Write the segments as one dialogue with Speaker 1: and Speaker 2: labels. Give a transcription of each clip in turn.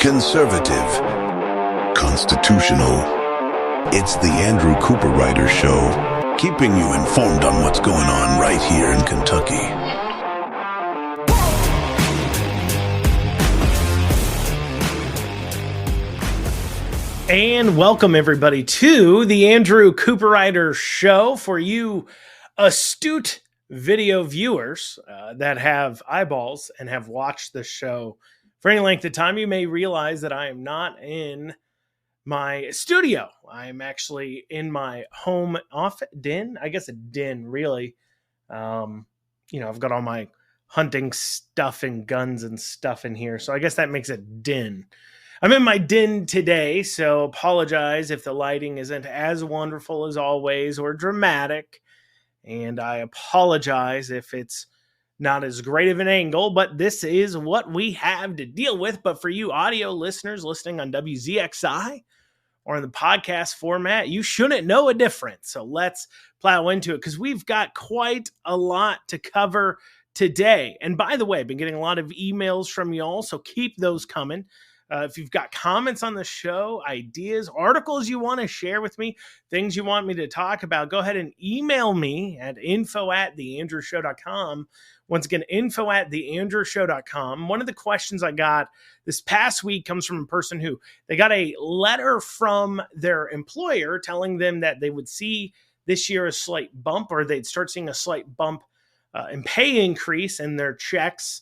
Speaker 1: Conservative. Constitutional. It's the Andrew Cooperrider Show, keeping you informed on what's going on right here in Kentucky.
Speaker 2: And welcome, everybody, to the Andrew Cooperrider Show. For you astute video viewers that have eyeballs and have watched the show for any length of time, you may realize that I am not in my studio. I'm actually in my home office den. I guess a den, really. I've got all my hunting stuff and guns and stuff in here, so I guess that makes it den. I'm in my den today, so apologize if the lighting isn't as wonderful as always or dramatic. And I apologize if it's not as great of an angle, but this is what we have to deal with. But for you audio listeners listening on WZXI or in the podcast format, you shouldn't know a difference. So let's plow into it because we've got quite a lot to cover today. And by the way, I've been getting a lot of emails from y'all, so keep those coming. If you've got comments on the show, ideas, articles you want to share with me, things you want me to talk about, go ahead and email me at info@theandrewshow.com. Once again, info@theandrewshow.com. One of the questions I got this past week comes from a person who they got a letter from their employer telling them that they would see this year a slight bump, or they'd start seeing a slight bump in pay increase in their checks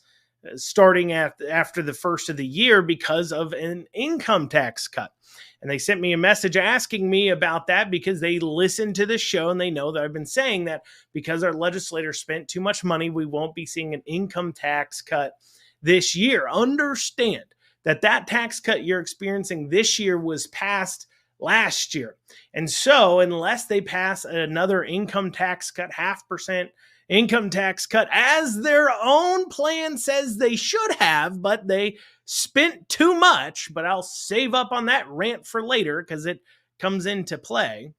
Speaker 2: starting after the first of the year because of an income tax cut. And they sent me a message asking me about that because they listened to the show and they know that I've been saying that because our legislators spent too much money, we won't be seeing an income tax cut this year. Understand that tax cut you're experiencing this year was passed last year. And so unless they pass another income tax cut, 0.5% income tax cut, as their own plan says they should have, but they spent too much. But I'll save up on that rant for later because it comes into play.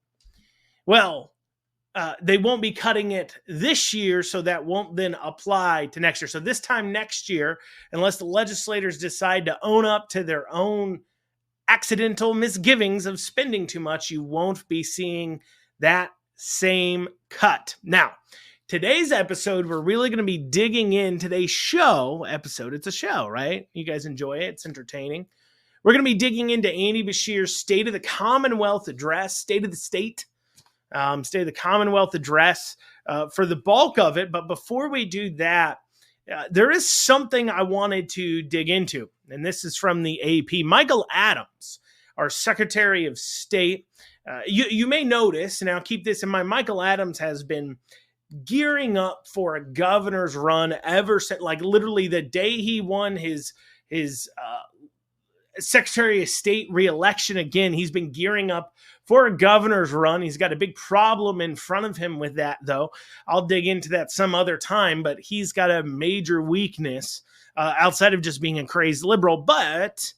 Speaker 2: Well, they won't be cutting it this year, so that won't then apply to next year. So this time next year, unless the legislators decide to own up to their own accidental misgivings of spending too much, you won't be seeing that same cut. Now, today's episode, we're really going to be digging in. Today's show episode, it's a show, right? You guys enjoy it. It's entertaining. We're going to be digging into Andy Beshear's State of the Commonwealth address, State of the State of the Commonwealth address for the bulk of it. But before we do that, there is something I wanted to dig into, and this is from the AP. Michael Adams, our Secretary of State, you may notice, and I'll keep this in mind, Michael Adams has been gearing up for a governor's run ever since, like literally the day he won his Secretary of State re-election again. He's been gearing up for a governor's run. He's got a big problem in front of him with that, though. I'll dig into that some other time, but he's got a major weakness outside of just being a crazed liberal, but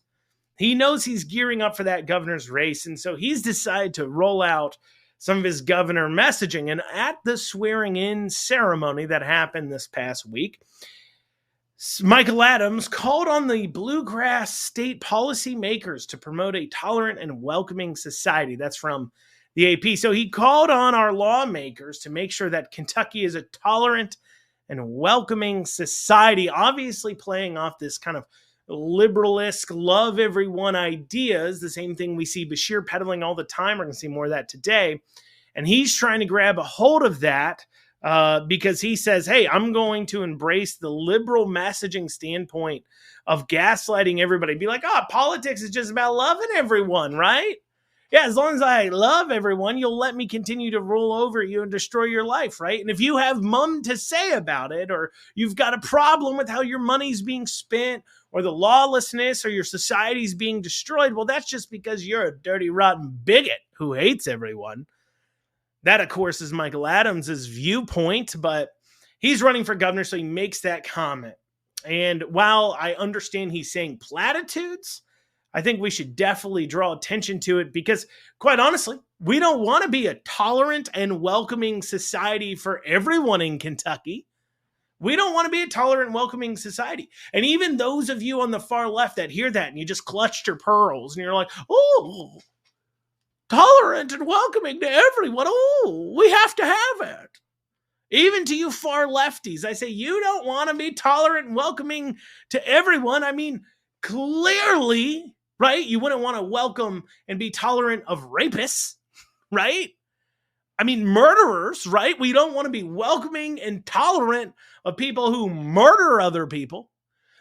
Speaker 2: he knows he's gearing up for that governor's race, and so he's decided to roll out some of his governor messaging. And at the swearing-in ceremony that happened this past week, Michael Adams called on the bluegrass state policymakers to promote a tolerant and welcoming society. That's from the AP. So he called on our lawmakers to make sure that Kentucky is a tolerant and welcoming society, obviously playing off this kind of liberalist, love everyone ideas, the same thing we see Beshear peddling all the time. We're going to see more of that today. And he's trying to grab a hold of that because he says, hey, I'm going to embrace the liberal messaging standpoint of gaslighting everybody. Be like, politics is just about loving everyone, right? Yeah, as long as I love everyone, you'll let me continue to rule over you and destroy your life, right? And if you have mum to say about it, or you've got a problem with how your money's being spent, or the lawlessness, or your society's being destroyed, well, that's just because you're a dirty, rotten bigot who hates everyone. That, of course, is Michael Adams' viewpoint, but he's running for governor, so he makes that comment. And while I understand he's saying platitudes, I think we should definitely draw attention to it because, quite honestly, we don't want to be a tolerant and welcoming society for everyone in Kentucky. We don't want to be a tolerant, welcoming society. And even those of you on the far left that hear that and you just clutched your pearls and you're like, oh, tolerant and welcoming to everyone. Oh, we have to have it. Even to you far lefties, I say you don't want to be tolerant and welcoming to everyone. I mean, clearly, right? You wouldn't want to welcome and be tolerant of rapists, right? I mean, murderers, right? We don't want to be welcoming and tolerant of people who murder other people.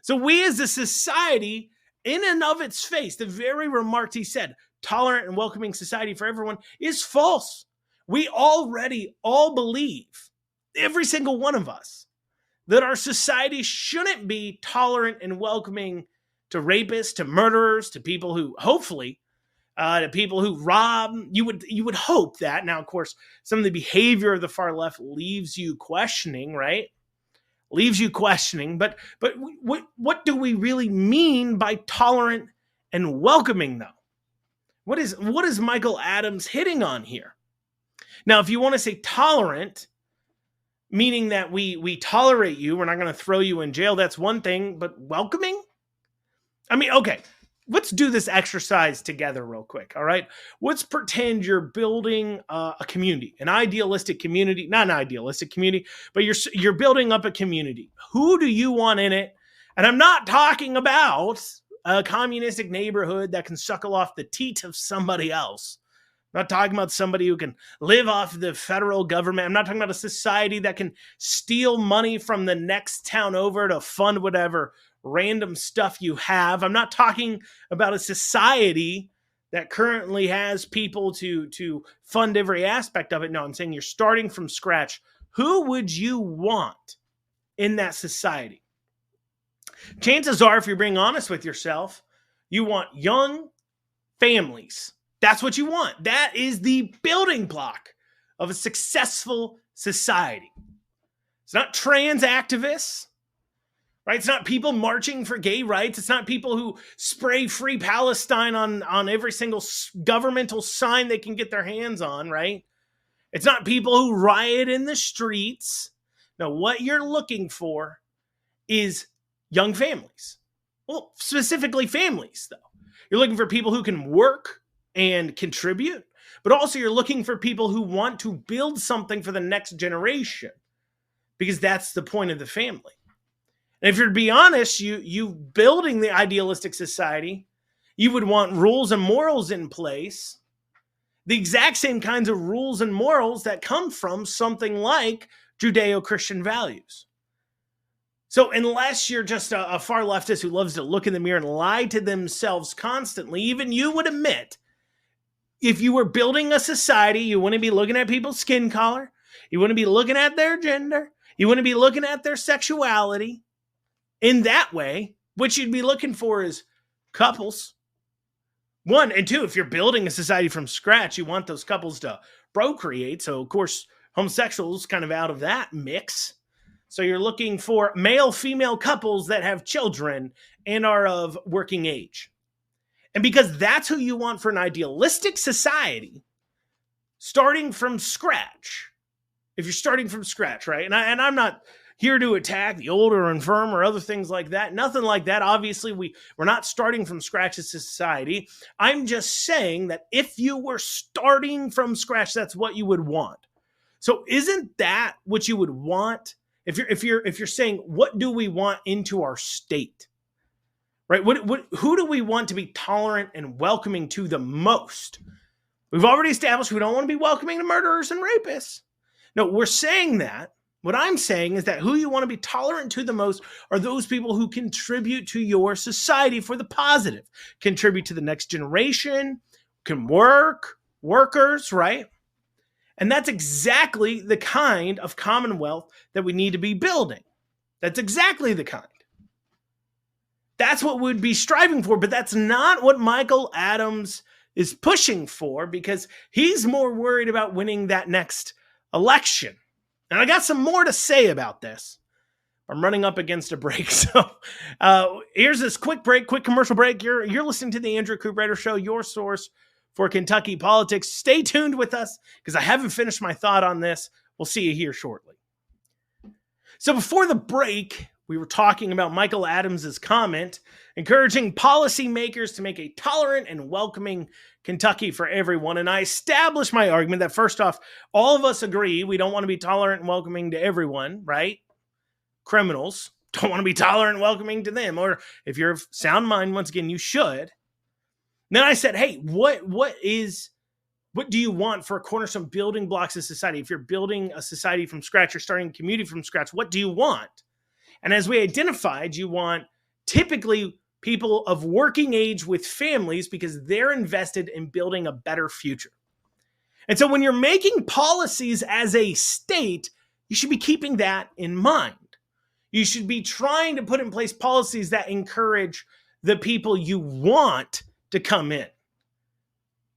Speaker 2: So we as a society, in and of its face, the very remarks he said, tolerant and welcoming society for everyone, is false. We already all believe, every single one of us, that our society shouldn't be tolerant and welcoming to rapists, to murderers, to people who, hopefully, to people who rob. You would hope that. Now, of course, some of the behavior of the far left leaves you questioning, right? Leaves you questioning. But what do we really mean by tolerant and welcoming, though? What is Michael Adams hitting on here? Now, if you want to say tolerant, meaning that we tolerate you, we're not going to throw you in jail, that's one thing, but welcoming? I mean, okay, let's do this exercise together real quick, all right? Let's pretend you're building a community, an idealistic community, not an idealistic community, but you're building up a community. Who do you want in it? And I'm not talking about a communistic neighborhood that can suckle off the teat of somebody else. I'm not talking about somebody who can live off the federal government. I'm not talking about a society that can steal money from the next town over to fund whatever random stuff you have. I'm not talking about a society that currently has people to fund every aspect of it. No, I'm saying you're starting from scratch. Who would you want in that society? Chances are, if you're being honest with yourself, you want young families. That's what you want. That is the building block of a successful society. It's not trans activists, right? It's not people marching for gay rights. It's not people who spray Free Palestine on every single governmental sign they can get their hands on, right? It's not people who riot in the streets. No, what you're looking for is young families. Well, specifically families, though. You're looking for people who can work and contribute, but also you're looking for people who want to build something for the next generation, because that's the point of the family. And if you're to be honest, you building the idealistic society, you would want rules and morals in place, the exact same kinds of rules and morals that come from something like Judeo-Christian values. So unless you're just a far leftist who loves to look in the mirror and lie to themselves constantly, even you would admit, if you were building a society, you wouldn't be looking at people's skin color. You wouldn't be looking at their gender. You wouldn't be looking at their sexuality. In that way, what you'd be looking for is couples. One, and two, if you're building a society from scratch, you want those couples to procreate. So, of course, homosexuals kind of out of that mix. So you're looking for male-female couples that have children and are of working age. And because that's who you want for an idealistic society, starting from scratch, if you're starting from scratch, right? And I'm not here to attack the old or infirm or other things like that. Nothing like that. Obviously, we're not starting from scratch as a society. I'm just saying that if you were starting from scratch, that's what you would want. So isn't that what you would want? If you're saying, what do we want into our state? Right? Who do we want to be tolerant and welcoming to the most? We've already established we don't want to be welcoming to murderers and rapists. No, we're saying that. What I'm saying is that who you want to be tolerant to the most are those people who contribute to your society for the positive, contribute to the next generation, can work, workers, right? And that's exactly the kind of commonwealth that we need to be building. That's exactly the kind. That's what we'd be striving for, but that's not what Michael Adams is pushing for, because he's more worried about winning that next election. And I got some more to say about this. I'm running up against a break. So here's this quick commercial break. You're listening to the Andrew Cooperrider Show, your source for Kentucky politics. Stay tuned with us because I haven't finished my thought on this. We'll see you here shortly. So before the break, we were talking about Michael Adams's comment encouraging policymakers to make a tolerant and welcoming Kentucky for everyone. And I established my argument that first off, all of us agree we don't want to be tolerant and welcoming to everyone, right? Criminals don't want to be tolerant and welcoming to them. Or if you're of sound mind, once again, you should. Then I said, hey, what do you want for a cornerstone building blocks of society? If you're building a society from scratch, you're starting a community from scratch, what do you want? And as we identified, you want typically people of working age with families because they're invested in building a better future. And so when you're making policies as a state, you should be keeping that in mind. You should be trying to put in place policies that encourage the people you want to come in.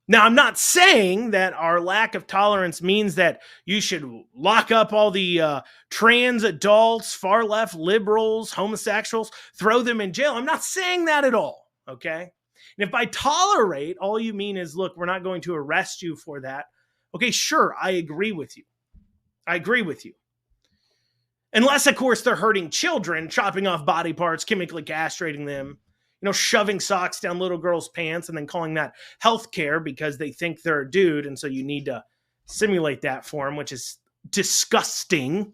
Speaker 2: Now, I'm not saying that our lack of tolerance means that you should lock up all the trans adults, far left liberals, homosexuals, throw them in jail. I'm not saying that at all, okay? And if by tolerate, all you mean is, look, we're not going to arrest you for that. Okay, sure, I agree with you. I agree with you. Unless, of course, they're hurting children, chopping off body parts, chemically castrating them, shoving socks down little girls' pants and then calling that healthcare because they think they're a dude. And so you need to simulate that for them, which is disgusting.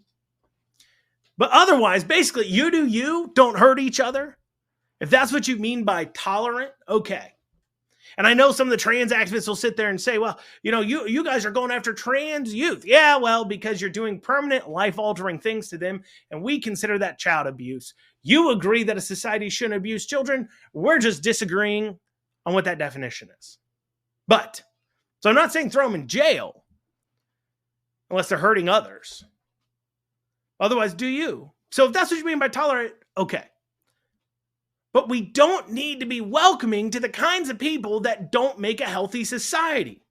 Speaker 2: But otherwise, basically, you do you, don't hurt each other. If that's what you mean by tolerant, okay. And I know some of the trans activists will sit there and say, well, you guys are going after trans youth. Yeah, well, because you're doing permanent life-altering things to them, and we consider that child abuse. You agree that a society shouldn't abuse children. We're just disagreeing on what that definition is. So I'm not saying throw them in jail unless they're hurting others. Otherwise, do you? So if that's what you mean by tolerant, okay. But we don't need to be welcoming to the kinds of people that don't make a healthy society.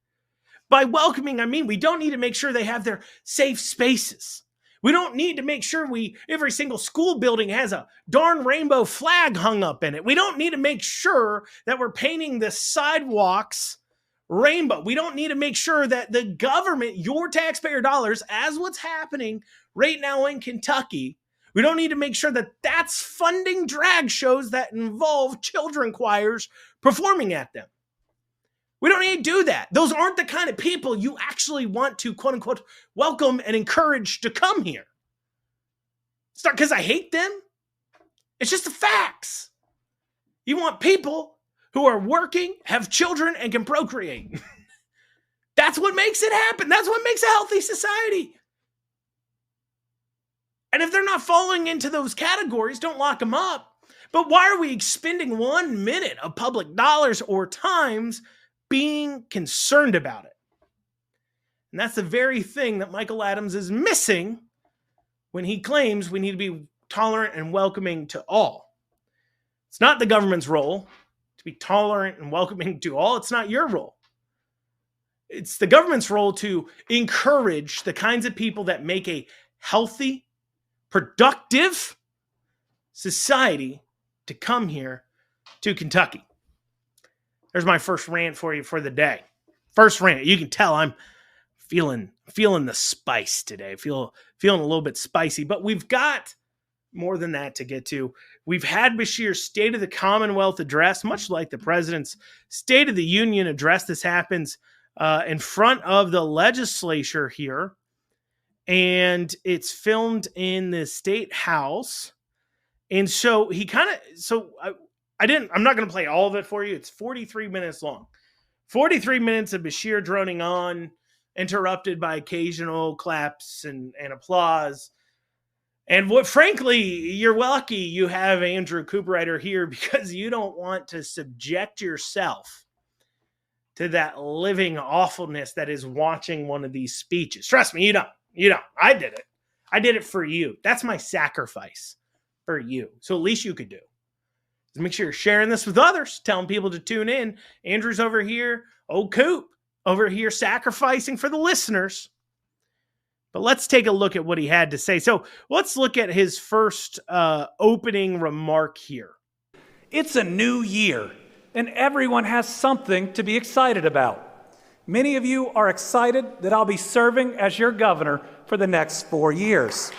Speaker 2: By welcoming, I mean we don't need to make sure they have their safe spaces. We don't need to make sure every single school building has a darn rainbow flag hung up in it. We don't need to make sure that we're painting the sidewalks rainbow. We don't need to make sure that the government, your taxpayer dollars, as what's happening right now in Kentucky, we don't need to make sure that that's funding drag shows that involve children choirs performing at them. We don't need to do that. Those aren't the kind of people you actually want to, quote unquote, welcome and encourage to come here. It's not because I hate them. It's just the facts. You want people who are working, have children, and can procreate. That's what makes it happen. That's what makes a healthy society. And if they're not falling into those categories, don't lock them up. But why are we expending 1 minute of public dollars or times being concerned about it? And that's the very thing that Michael Adams is missing when he claims we need to be tolerant and welcoming to all. It's not the government's role to be tolerant and welcoming to all. It's not your role. It's the government's role to encourage the kinds of people that make a healthy, productive society to come here to Kentucky. There's my first rant for you for the day. First rant. You can tell I'm feeling the spice today. Feeling a little bit spicy, but we've got more than that to get to. We've had Beshear's State of the Commonwealth address, much like the president's State of the Union address. This happens in front of the legislature here. And it's filmed in the state house. And so I'm not going to play all of it for you. It's 43 minutes long. 43 minutes of Beshear droning on, interrupted by occasional claps and applause. And frankly, you're lucky you have Andrew Cooperrider here because you don't want to subject yourself to that living awfulness that is watching one of these speeches. Trust me, you don't. I did it. I did it for you. That's my sacrifice for you. So at least you could do. Just make sure you're sharing this with others, telling people to tune in. Andrew's over here. Old Coop over here sacrificing for the listeners. But let's take a look at what he had to say. So let's look at his first opening remark here.
Speaker 3: It's a new year, and everyone has something to be excited about. Many of you are excited that I'll be serving as your governor for the next 4 years.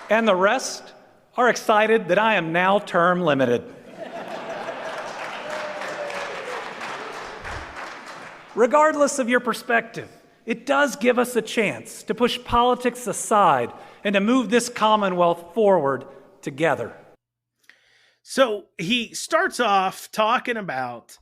Speaker 3: And the rest are excited that I am now term limited. Regardless of your perspective, it does give us a chance to push politics aside and to move this Commonwealth forward together.
Speaker 2: So he starts off talking about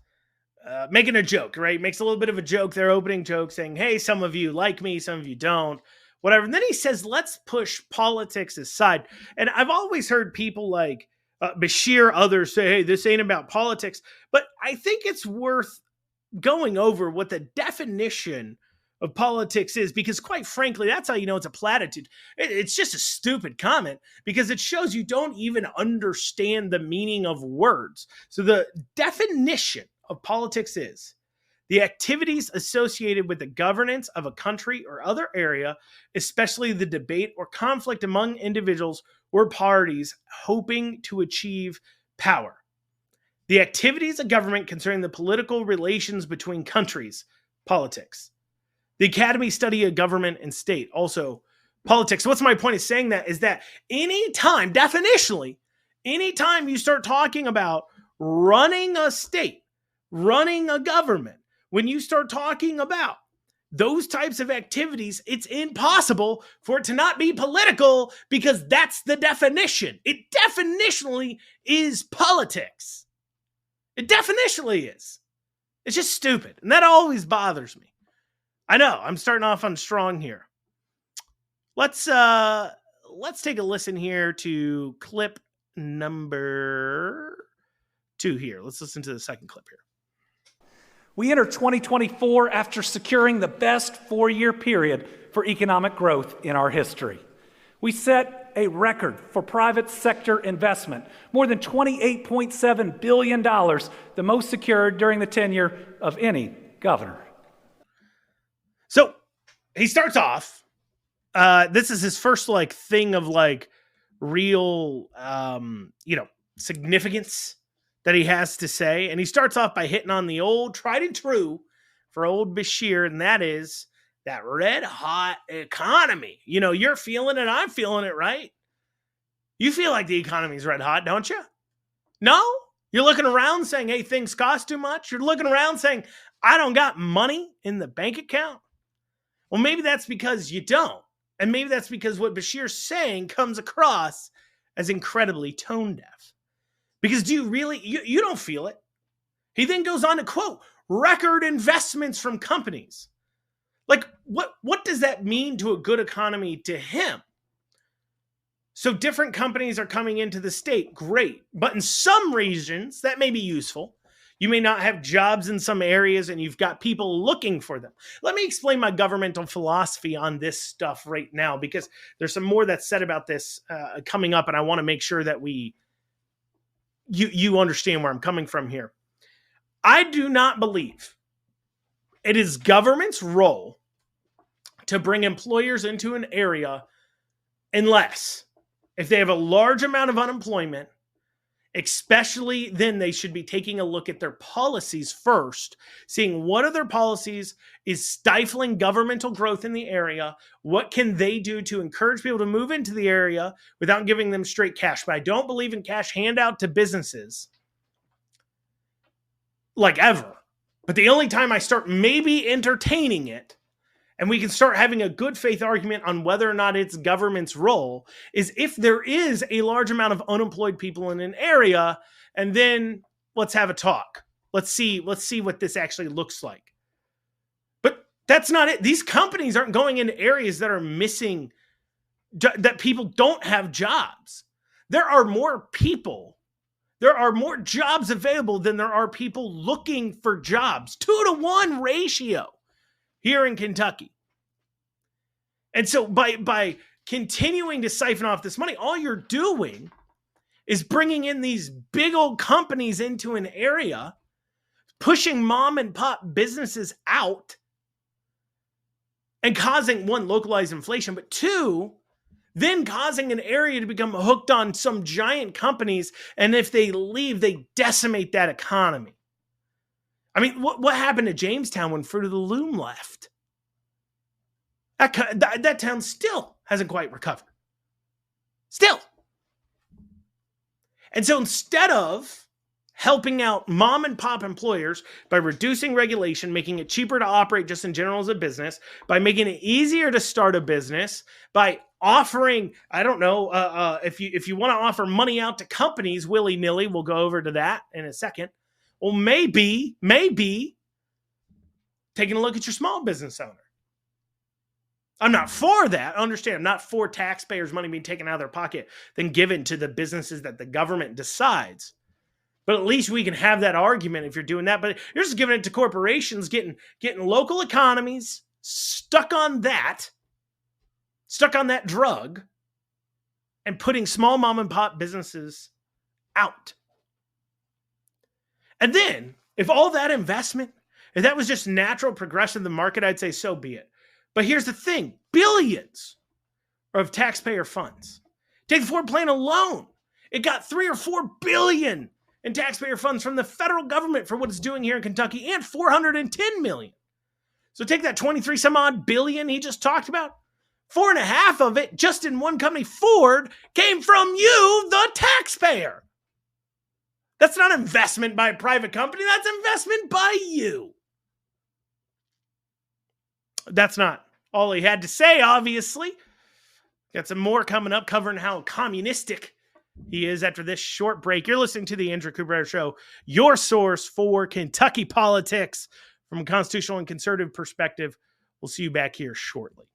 Speaker 2: making a joke, right? Makes a little bit of a joke, their opening joke, saying, hey, some of you like me, some of you don't, whatever. And then he says, let's push politics aside. And I've always heard people like Bashir, others say, hey, this ain't about politics. But I think it's worth going over what the definition of politics is, because quite frankly, that's how you know it's a platitude. It's just a stupid comment because it shows you don't even understand the meaning of words. So the definition of politics is the activities associated with the governance of a country or other area, especially the debate or conflict among individuals or parties hoping to achieve power. The activities of government concerning the political relations between countries, politics. The Academy study of government and state, also politics. So what's my point of saying that is that anytime, definitionally, anytime you start talking about running a state, running a government, when you start talking about those types of activities, it's impossible for it to not be political because that's the definition. It definitionally is politics. It definitionally is. It's just stupid. And that always bothers me. I know, I'm starting off on strong here. Let's take a listen here to clip number 2 here. Let's listen to the second clip here.
Speaker 3: We enter 2024 after securing the best 4-year period for economic growth in our history. We set a record for private sector investment, more than $28.7 billion, the most secured during the tenure of any governor.
Speaker 2: So he starts off, this is his first thing of real, significance that he has to say. And he starts off by hitting on the old tried and true for old Bashir. And that is that red hot economy. You know, you're feeling it. I'm feeling it, right? You feel like the economy's red hot, don't you? No? You're looking around saying, hey, things cost too much. You're looking around saying, I don't got money in the bank account. Well, maybe that's because you don't. And maybe that's because what Bashir's saying comes across as incredibly tone deaf. Because do you really, you don't feel it. He then goes on to quote, record investments from companies. Like, what does that mean to a good economy to him? So different companies are coming into the state, great. But in some regions, that may be useful. You may not have jobs in some areas and you've got people looking for them. Let me explain my governmental philosophy on this stuff right now, because there's some more that's said about this coming up, and I want to make sure that you understand where I'm coming from here. I do not believe it is government's role to bring employers into an area unless if they have a large amount of unemployment. Especially then they should be taking a look at their policies first, seeing what other policies is stifling governmental growth in the area. What can they do to encourage people to move into the area without giving them straight cash? But I don't believe in cash handout to businesses like ever. But the only time I start maybe entertaining it, and we can start having a good faith argument on whether or not it's government's role, is if there is a large amount of unemployed people in an area, and then let's have a talk. Let's see what this actually looks like. But that's not it. These companies aren't going into areas that are missing, that people don't have jobs. There are more people. There are more jobs available than there are people looking for jobs. 2-to-1 ratio. Here in Kentucky. And so by continuing to siphon off this money, all you're doing is bringing in these big old companies into an area, pushing mom and pop businesses out, and causing, one, localized inflation, but two, then causing an area to become hooked on some giant companies. And if they leave, they decimate that economy. I mean, what happened to Jamestown when Fruit of the Loom left? That town still hasn't quite recovered. Still. And so instead of helping out mom and pop employers by reducing regulation, making it cheaper to operate just in general as a business, by making it easier to start a business, by offering, I don't know, if you want to offer money out to companies willy-nilly, we'll go over to that in a second. Well, maybe taking a look at your small business owner. I'm not for that. Understand, I'm not for taxpayers' money being taken out of their pocket, then given to the businesses that the government decides. But at least we can have that argument if you're doing that. But you're just giving it to corporations, getting local economies stuck on that drug, and putting small mom and pop businesses out. And then, if all that investment, if that was just natural progression of the market, I'd say so be it. But here's the thing, billions of taxpayer funds. Take the Ford plant alone. It got 3 or 4 billion in taxpayer funds from the federal government for what it's doing here in Kentucky, and 410 million. So take that 23 some odd billion he just talked about. 4.5 of it, just in one company, Ford, came from you, the taxpayer. That's not investment by a private company. That's investment by you. That's not all he had to say, obviously. Got some more coming up covering how communistic he is after this short break. You're listening to the Andrew Cooperrider Show, your source for Kentucky politics from a constitutional and conservative perspective. We'll see you back here shortly.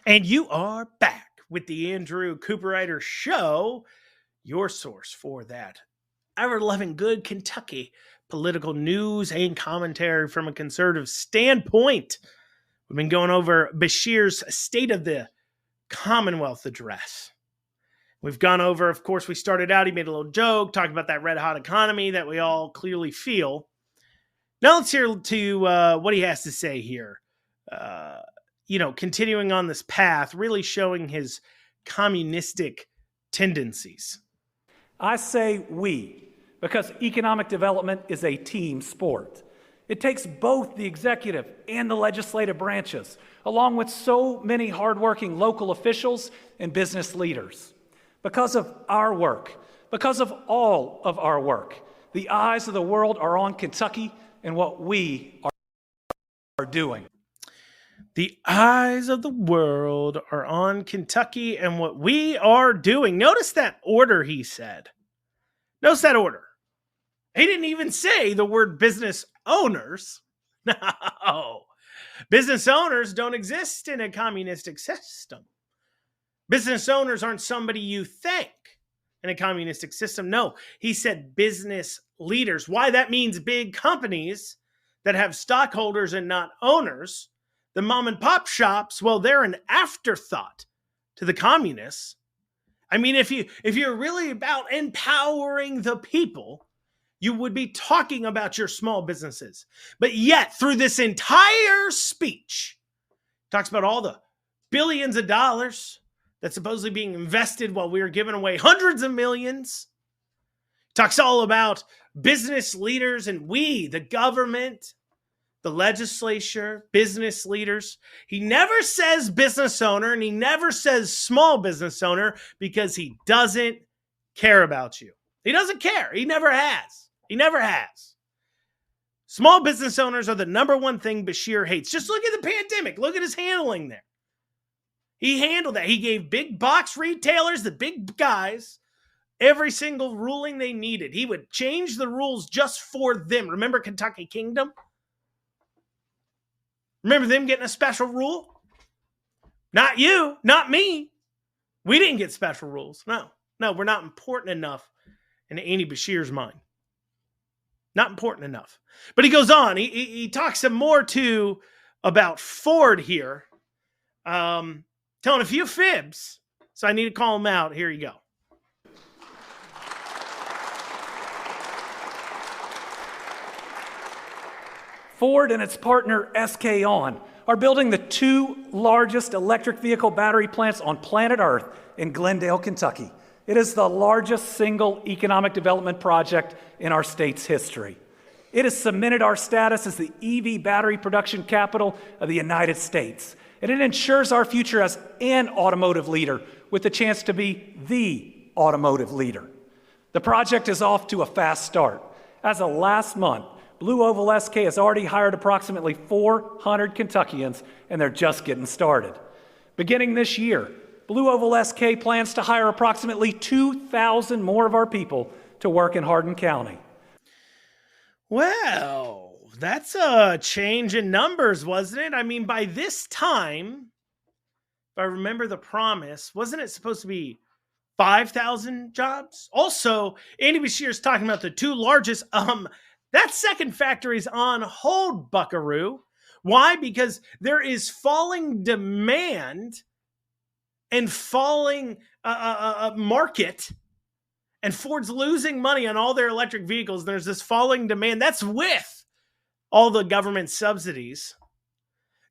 Speaker 2: And you are back with the Andrew Cooperrider Show, your source for that ever-loving good Kentucky political news and commentary from a conservative standpoint. We've been going over Beshear's State of the Commonwealth address. We've gone over, of course, we started out, he made a little joke, talking about that red-hot economy that we all clearly feel. Now let's hear to what he has to say here. Continuing on this path, really showing his communistic tendencies.
Speaker 3: I say we, because economic development is a team sport. It takes both the executive and the legislative branches, along with so many hardworking local officials and business leaders. Because of our work, because of all of our work, the eyes of the world are on Kentucky and what we are doing.
Speaker 2: The eyes of the world are on Kentucky and what we are doing. Notice that order he said. Notice that order. He didn't even say the word business owners. No. Business owners don't exist in a communistic system. Business owners aren't somebody you think in a communistic system. No, he said business leaders. Why? That means big companies that have stockholders and not owners. The mom and pop shops, well, they're an afterthought to the communists. I mean, if you're really about empowering the people, you would be talking about your small businesses. But yet, through this entire speech, talks about all the billions of dollars that's supposedly being invested while we are giving away hundreds of millions. Talks all about business leaders and we, the government, the legislature, business leaders. He never says business owner and he never says small business owner because he doesn't care about you. He doesn't care. He never has. He never has. Small business owners are the number one thing Beshear hates. Just look at the pandemic. Look at his handling there. He handled that. He gave big box retailers, the big guys, every single ruling they needed. He would change the rules just for them. Remember Kentucky Kingdom? Remember them getting a special rule? Not you, not me. We didn't get special rules. No, we're not important enough in Andy Beshear's mind. Not important enough. But he goes on. He talks some more too about Ford here. Telling a few fibs. So I need to call him out. Here you go.
Speaker 3: Ford and its partner SK On are building the 2 largest electric vehicle battery plants on planet Earth in Glendale, Kentucky. It is the largest single economic development project in our state's history. It has cemented our status as the EV battery production capital of the United States. And it ensures our future as an automotive leader with the chance to be the automotive leader. The project is off to a fast start. As of last month, Blue Oval SK has already hired approximately 400 Kentuckians, and they're just getting started. Beginning this year, Blue Oval SK plans to hire approximately 2,000 more of our people to work in Hardin County.
Speaker 2: Well, that's a change in numbers, wasn't it? I mean, by this time, if I remember the promise, wasn't it supposed to be 5,000 jobs? Also, Andy Beshear's talking about the two largest. That second factory is on hold, buckaroo. Why? Because there is falling demand and falling market, and Ford's losing money on all their electric vehicles. There's this falling demand. That's with all the government subsidies.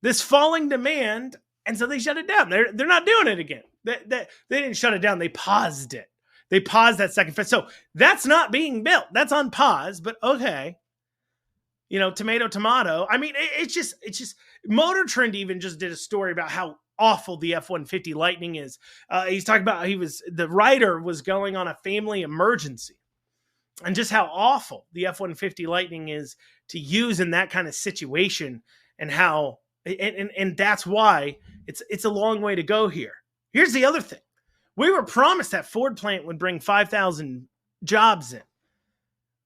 Speaker 2: This falling demand, and so they shut it down. They're not doing it again. They didn't shut it down. They paused it. They paused that second phase. So that's not being built. That's on pause, but okay. You know, tomato. I mean, it's just Motor Trend even just did a story about how awful the F-150 Lightning is. He's talking about the writer was going on a family emergency and just how awful the F-150 Lightning is to use in that kind of situation, and how, and that's why it's a long way to go here. Here's the other thing. We were promised that Ford plant would bring 5,000 jobs in.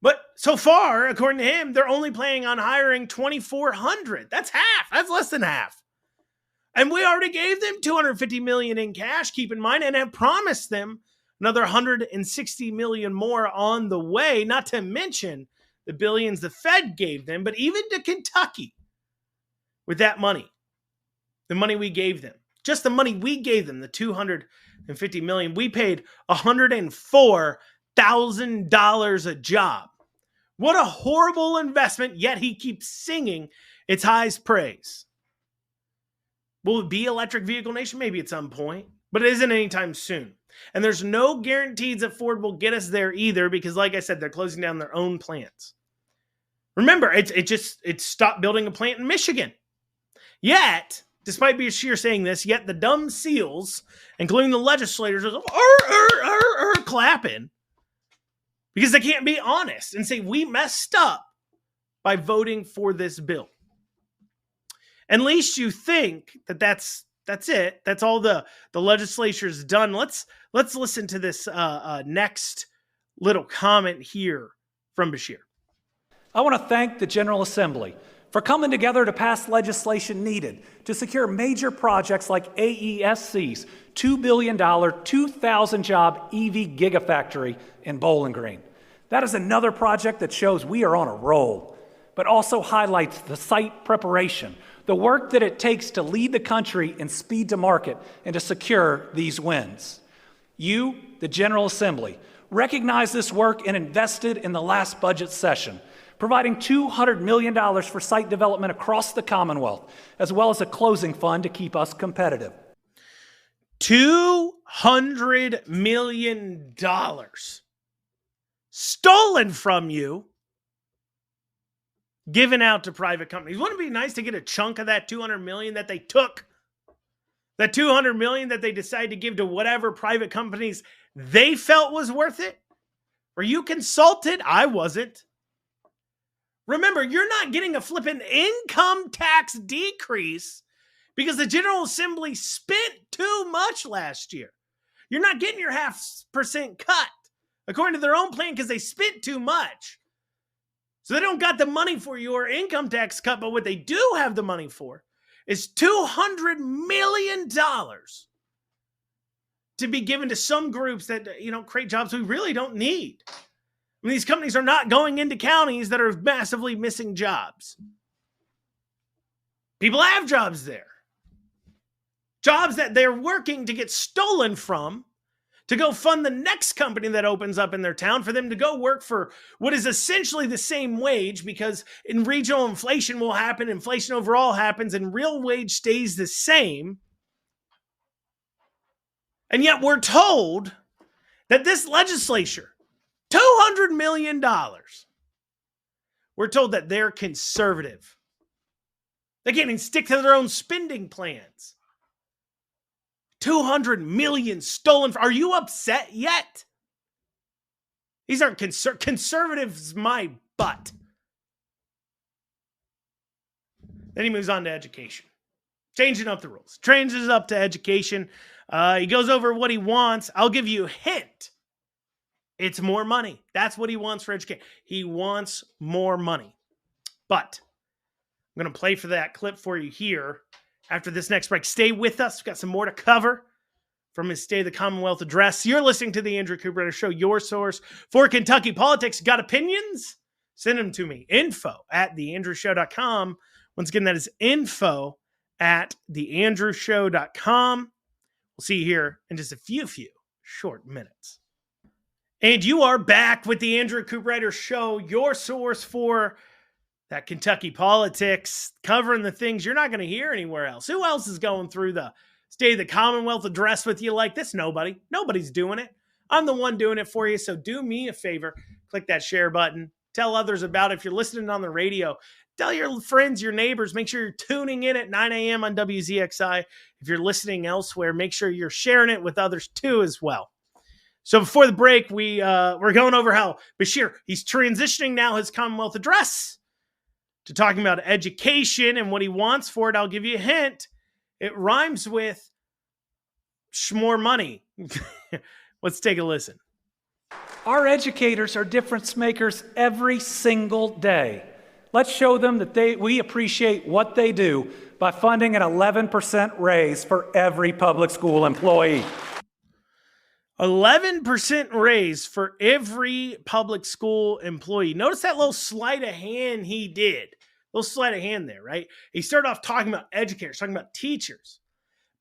Speaker 2: But so far, according to him, they're only planning on hiring 2,400. That's half. That's less than half. And we already gave them $250 million in cash, keep in mind, and have promised them another $160 million more on the way, not to mention the billions the Fed gave them. But even to Kentucky, with that money, the money we gave them, just the money we gave them, the $250 million, we paid $104,000 a job. What a horrible investment, yet he keeps singing its highest praise. Will it be electric vehicle nation? Maybe at some point, but it isn't anytime soon. And there's no guarantees that Ford will get us there either, because like I said, they're closing down their own plants. Remember, it stopped building a plant in Michigan. Yet, despite Beshear saying this, yet the dumb seals, including the legislators, are clapping because they can't be honest and say we messed up by voting for this bill. At least you think that's it. That's all the legislature's done. Let's listen to this next little comment here from Beshear.
Speaker 3: I want to thank the General Assembly for coming together to pass legislation needed to secure major projects like AESC's $2 billion, 2,000-job EV gigafactory in Bowling Green. That is another project that shows we are on a roll, but also highlights the site preparation, the work that it takes to lead the country in speed to market and to secure these wins. You, the General Assembly, recognized this work and invested in the last budget session, providing $200 million for site development across the Commonwealth, as well as a closing fund to keep us competitive.
Speaker 2: $200 million stolen from you, given out to private companies. Wouldn't it be nice to get a chunk of that $200 million that they took? That $200 million that they decided to give to whatever private companies they felt was worth it? Were you consulted? I wasn't. Remember, you're not getting a flippin' income tax decrease because the General Assembly spent too much last year. You're not getting your 0.5% cut, according to their own plan, because they spent too much. So they don't got the money for your income tax cut, but what they do have the money for is $200 million to be given to some groups that, create jobs we really don't need. I mean, these companies are not going into counties that are massively missing jobs. People have jobs there. Jobs that they're working to get stolen from to go fund the next company that opens up in their town, for them to go work for what is essentially the same wage, because in regional inflation will happen, inflation overall happens, and real wage stays the same. And yet we're told that this legislature, $200 million, we're told that they're conservative. They can't even stick to their own spending plans. $200 million stolen. Are you upset yet? These aren't conservatives, my butt. Then he moves on to education. Changing up the rules. Changes up to education. He goes over what he wants. I'll give you a hint. It's more money. That's what he wants for education. He wants more money. But I'm going to play for that clip for you here after this next break. Stay with us. We've got some more to cover from his State of the Commonwealth address. You're listening to the Andrew Cooperrider Show, your source for Kentucky politics. Got opinions? Send them to me. info@theandrewshow.com. Once again, that is info@theandrewshow.com. We'll see you here in just a few short minutes. And you are back with the Andrew Cooperrider Show, your source for that Kentucky politics, covering the things you're not going to hear anywhere else. Who else is going through the State of the Commonwealth address with you like this? Nobody. Nobody's doing it. I'm the one doing it for you, so do me a favor. Click that share button. Tell others about it. If you're listening on the radio, tell your friends, your neighbors. Make sure you're tuning in at 9 a.m. on WZXI. If you're listening elsewhere, make sure you're sharing it with others too as well. So before the break, we're going over how Beshear, he's transitioning now his Commonwealth address to talking about education and what he wants for it. I'll give you a hint. It rhymes with more money. Let's take a listen.
Speaker 3: Our educators are difference makers every single day. Let's show them that we appreciate what they do by funding an 11% raise for every public school employee.
Speaker 2: 11% raise for every public school employee. Notice that little sleight of hand he did. Little sleight of hand there, right? He started off talking about educators, talking about teachers,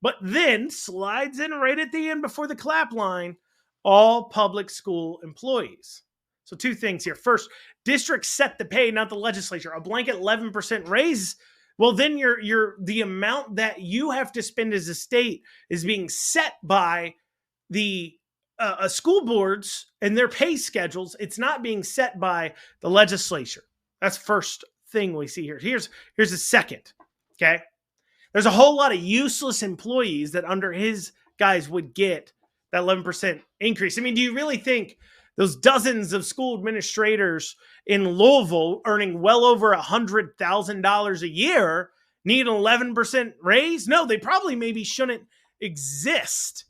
Speaker 2: but then slides in right at the end before the clap line, all public school employees. So two things here. First, districts set the pay, not the legislature. A blanket 11% raise. Well, then the amount that you have to spend as a state is being set by the school boards and their pay schedules. It's not being set by the legislature. That's first thing we see here. Here's the second. Okay. There's a whole lot of useless employees that under his guys would get that 11% increase. I mean, do you really think those dozens of school administrators in Louisville earning well over $100,000 a year need an 11% raise? No, they probably maybe shouldn't exist.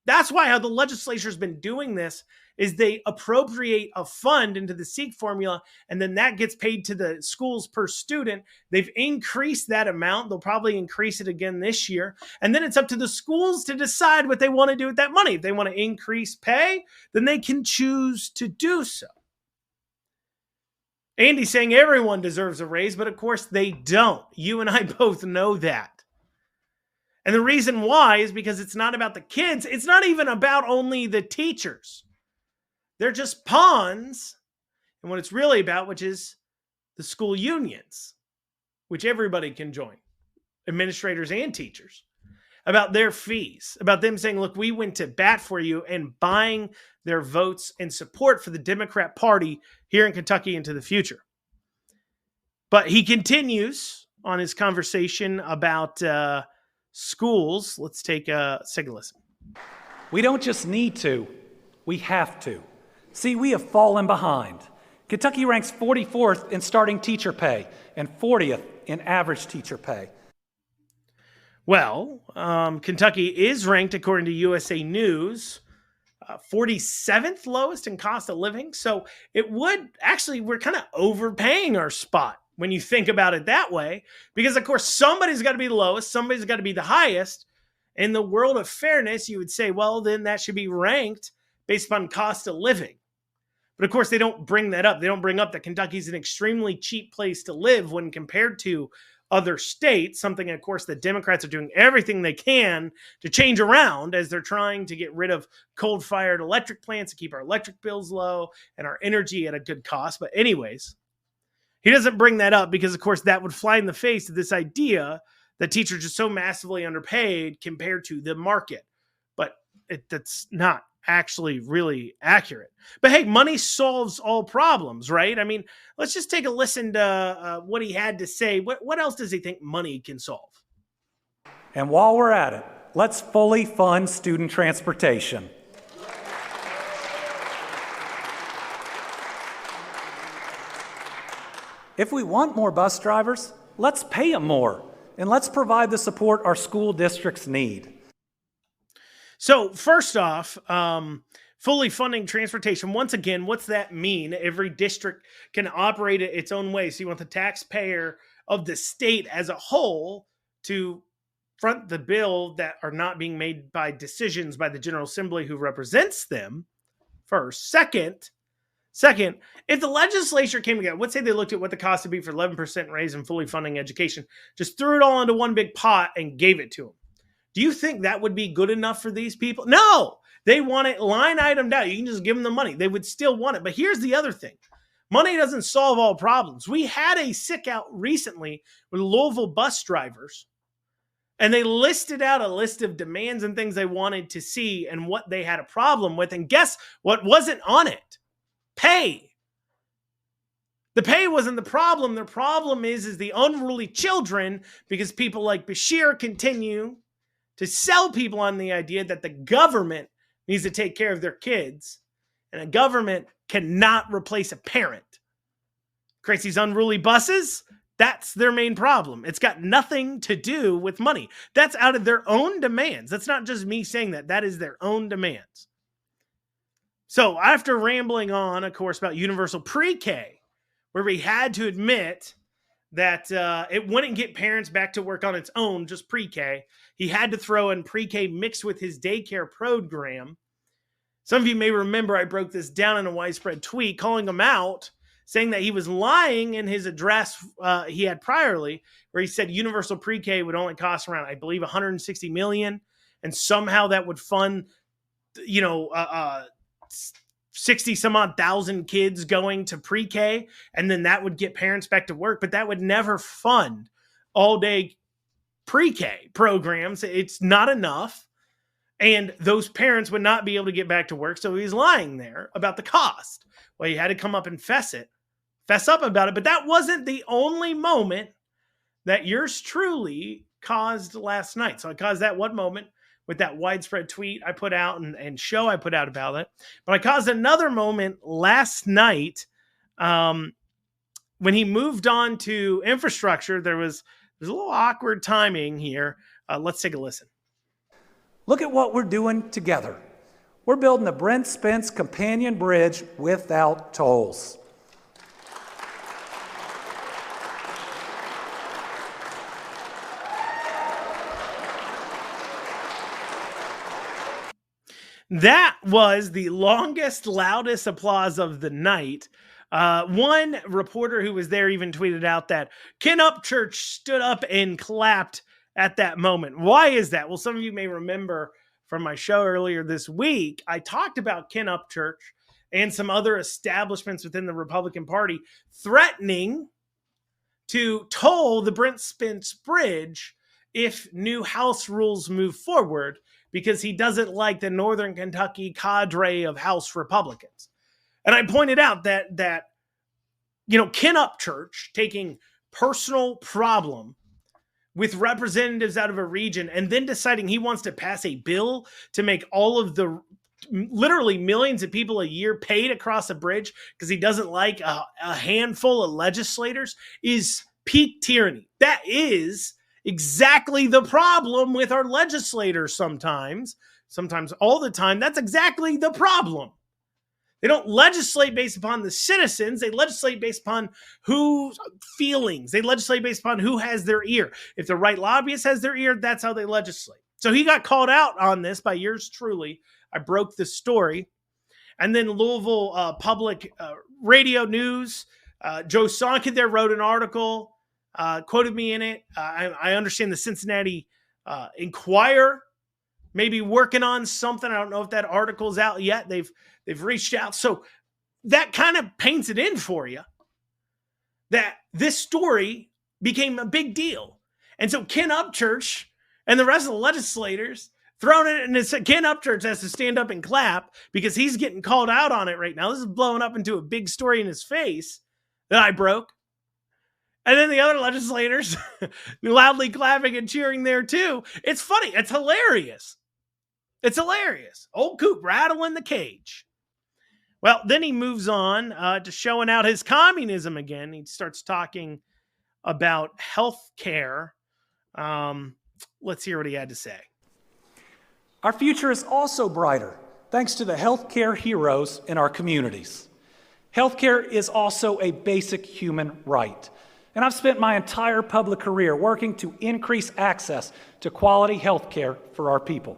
Speaker 2: That's why how the legislature's been doing this is they appropriate a fund into the SEEK formula, and then that gets paid to the schools per student. They've increased that amount. They'll probably increase it again this year. And then it's up to the schools to decide what they want to do with that money. If they want to increase pay, then they can choose to do so. Andy's saying everyone deserves a raise, but of course they don't. You and I both know that. And the reason why is because it's not about the kids. It's not even about only the teachers. They're just pawns in what it's really about, which is the school unions, which everybody can join, administrators and teachers, about their fees, about them saying, look, we went to bat for you, and buying their votes and support for the Democrat Party here in Kentucky into the future. But he continues on his conversation about schools. Let's take a listen.
Speaker 3: We don't just need to, we have to. See, we have fallen behind. Kentucky ranks 44th in starting teacher pay and 40th in average teacher pay.
Speaker 2: Well, Kentucky is ranked, according to USA News, 47th lowest in cost of living. So it would actually, we're kind of overpaying our spot when you think about it that way, because of course somebody's got to be the lowest, somebody's got to be the highest. In the world of fairness, you would say, well, then that should be ranked based upon cost of living. But of course, they don't bring that up. They don't bring up that Kentucky's an extremely cheap place to live when compared to other states, something, of course, the Democrats are doing everything they can to change around as they're trying to get rid of coal-fired electric plants to keep our electric bills low and our energy at a good cost. But anyways, he doesn't bring that up because, of course, that would fly in the face of this idea that teachers are so massively underpaid compared to the market. But that's not actually really accurate. But hey, money solves all problems, right? I mean, let's just take a listen to what he had to say. What else does he think money can solve?
Speaker 3: And while we're at it, let's fully fund student transportation. If we want more bus drivers, let's pay them more, and let's provide the support our school districts need.
Speaker 2: So first off, fully funding transportation. Once again, what's that mean? Every district can operate it its own way. So you want the taxpayer of the state as a whole to front the bill that are not being made by decisions by the General Assembly who represents them first. Second, if the legislature came together, let's say they looked at what the cost would be for 11% raise and fully funding education, just threw it all into one big pot and gave it to them. Do you think that would be good enough for these people? No, they want it line item down. You can just give them the money. They would still want it. But here's the other thing. Money doesn't solve all problems. We had a sick out recently with Louisville bus drivers, and they listed out a list of demands and things they wanted to see and what they had a problem with. And guess what wasn't on it? Pay. The pay wasn't the problem. The problem is the unruly children, because people like Bashir continue to sell people on the idea that the government needs to take care of their kids, and a government cannot replace a parent. Creates these unruly buses. That's their main problem. It's got nothing to do with money. That's out of their own demands. That's not just me saying that. That is their own demands. So after rambling on, of course, about universal pre-K, where we had to admit that it wouldn't get parents back to work on its own, just pre-K. He had to throw in pre-K mixed with his daycare program. Some of you may remember I broke this down in a widespread tweet, calling him out, saying that he was lying in his address he had priorly, where he said universal pre-K would only cost around, I believe, $160 million, and somehow that would fund, 60 some odd thousand kids going to pre-K, and then that would get parents back to work, but that would never fund all day pre-K programs. It's not enough, and those parents would not be able to get back to work. So he's lying there about the cost. Well, he had to come up and fess up about it, but that wasn't the only moment that yours truly caused last night. So I caused that one moment with that widespread tweet I put out and show I put out about it. But I caused another moment last night when he moved on to infrastructure. There's a little awkward timing here. Let's take a listen.
Speaker 3: Look at what we're doing together. We're building the Brent Spence Companion Bridge without tolls.
Speaker 2: That was the longest, loudest applause of the night. One reporter who was there even tweeted out that Ken Upchurch stood up and clapped at that moment. Why is that? Well, some of you may remember from my show earlier this week, I talked about Ken Upchurch and some other establishments within the Republican Party threatening to toll the Brent Spence Bridge if new House rules move forward, because he doesn't like the Northern Kentucky cadre of House Republicans. And I pointed out that Ken Upchurch taking personal problem with representatives out of a region and then deciding he wants to pass a bill to make all of the literally millions of people a year paid across a bridge because he doesn't like a handful of legislators is peak tyranny. That is exactly the problem with our legislators sometimes all the time. That's exactly the problem. They don't legislate based upon the citizens. They legislate based upon whose feelings. They legislate based upon who has their ear. If the right lobbyist has their ear, that's how they legislate. So he got called out on this by yours truly. I broke the story. And then Louisville Public Radio News, Joe Sonkin there wrote an article, quoted me in it. I understand the Cincinnati Enquirer may be working on something. I don't know if that article's out yet. They've reached out. So that kind of paints it in for you that this story became a big deal. And so Ken Upchurch and the rest of the legislators thrown it, and it's Ken Upchurch has to stand up and clap because he's getting called out on it right now. This is blowing up into a big story in his face that I broke. And then the other legislators loudly clapping and cheering there too. It's funny. It's hilarious. It's hilarious. Old Coop rattling the cage. Well, then he moves on to showing out his communism again. He starts talking about health care. Let's hear what he had to say.
Speaker 3: Our future is also brighter thanks to the healthcare heroes in our communities. Healthcare is also a basic human right. And I've spent my entire public career working to increase access to quality healthcare for our people.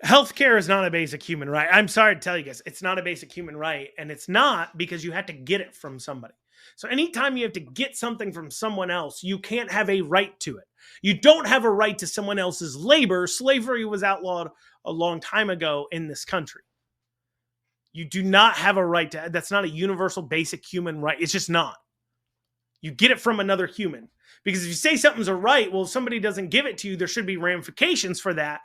Speaker 2: Healthcare is not a basic human right. I'm sorry to tell you guys, it's not a basic human right. And it's not because you have to get it from somebody. So anytime you have to get something from someone else, you can't have a right to it. You don't have a right to someone else's labor. Slavery was outlawed a long time ago in this country. You do not have a right to, that's not a universal basic human right. It's just not. You get it from another human. Because if you say something's a right, well, if somebody doesn't give it to you, there should be ramifications for that.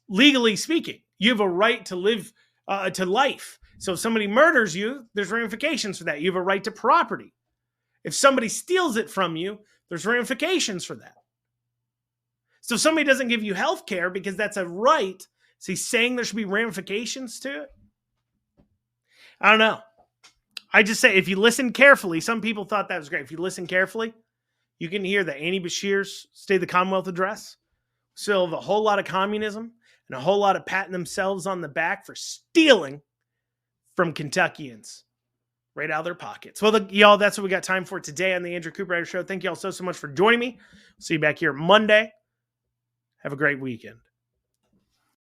Speaker 2: Legally speaking, you have a right to live, to life. So if somebody murders you, there's ramifications for that. You have a right to property. If somebody steals it from you, there's ramifications for that. So if somebody doesn't give you health care because that's a right, is he saying there should be ramifications to it? I don't know. I just say, if you listen carefully, some people thought that was great. If you listen carefully, you can hear the Annie Bashir's State of the Commonwealth address. Still have a whole lot of communism and a whole lot of patting themselves on the back for stealing from Kentuckians right out of their pockets. Well, y'all, that's what we got time for today on the Andrew Cooperrider Show. Thank you all so much for joining me. See you back here Monday. Have a great weekend.